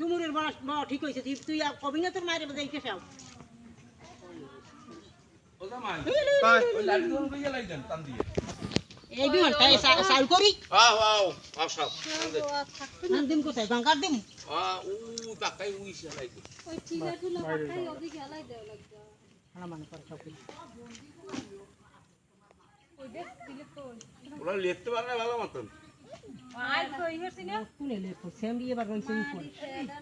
ডুমুরের বড় বড় ঠিক হয়েছে তুই কবি না তোর মায়ের বাজাই কেসাও ও জামাই ওই লাড়ি ধরুন কইয়া লাইছেন টান দিয়ে এই বিমান তাই সাল করি আও সব নাম দিন কোথায় গঙ্গার দিন ও তাকাই উইছে লাইছে ওই চিড়াগুলো পাঠাই ওদিকে আলাই দেওয়া লাগবে হানা মানে করে সব ওই দেখ দিলে তো ওরা লিখতে পারে না ভালো মতন আজ কই হইছে না শুনে লে সেমরি এবার রইছে উপরে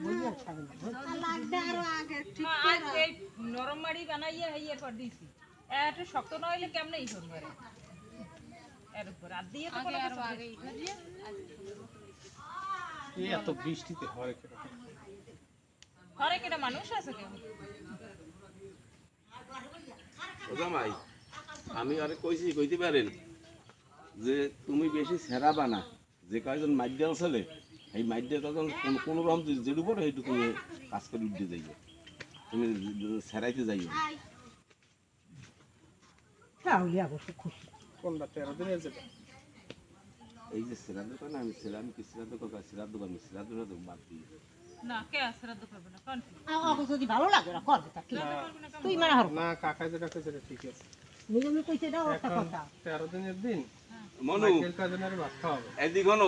বলি আর ছাড়ে না লাগবে আরো আগে ঠিক আজ এই নরম মাড়ি বানাইয়া হইয়া পর দিছি একটু শক্ত না হইলে কেমনে ই করবে এর উপর আর দিয়ে তো কোনো কিছু আগে ইটা দিয়ে এই এত বৃষ্টিতে হয় কেন ঘরে কেটা মানুষ আছে কেউ ও জামাই আমি আরে কইতে পারেন যে তুমি বেশি সেরা বানা যে কয়জন মাইদ্যা আছে এই মাইদ্যা তখন কোন রকম যেটুকু উপর সেইটুকু কাজ করে উঠতে যাইবে তুমি সেরাইতে যাইবে তাহলে অবশ্য খুশি কোনটা 13 দিনের যেটা এই যে সেরা দোকান আমি কি সেরা দোকান সেরা দোকান বাদ দিই না কে আশ্রাদ্ধ করবে না কোন আমাকে যদি ভালো লাগে না করবে তা কি তুই মানে হর না কাকা যেটা কইছে সেটা ঠিক আছে নিজে আমি কইতে দাও একটা এখন কথা 13 দিনের দিন মনু মাইকেল কাজনের ভাত খাওয়াবে এদিক হনো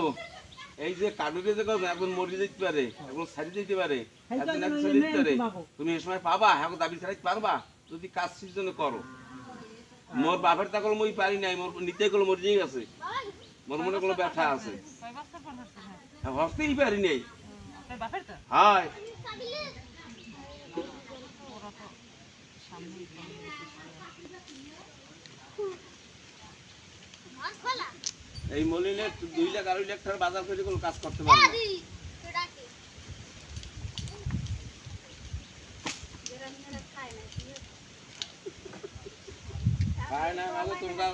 এই যে কাটুকে যে কথা এখন মরে যেতে পারে এখন সারি যেতে পারে একদিন এক সারি যেতে পারে তুমি এই সময় পাবা এখন দাবি ছাড়াইতে পারবা যদি কাজ সিজন করো মোর বাপের তা কল মই পারি নাই মোর নিতে কল মরে যেই আছে মোর মনে কোনো ব্যথা আছে কয় বছর পর হচ্ছে হস্তেই পারি নাই আপনার বাপের তো হায় ওরা তো সামনেই এই মলিনে 2 লাখ 2.5 লাখ টাকার বাজার করে কোনো কাজ করতে পারে না খায় না মানে তোমরা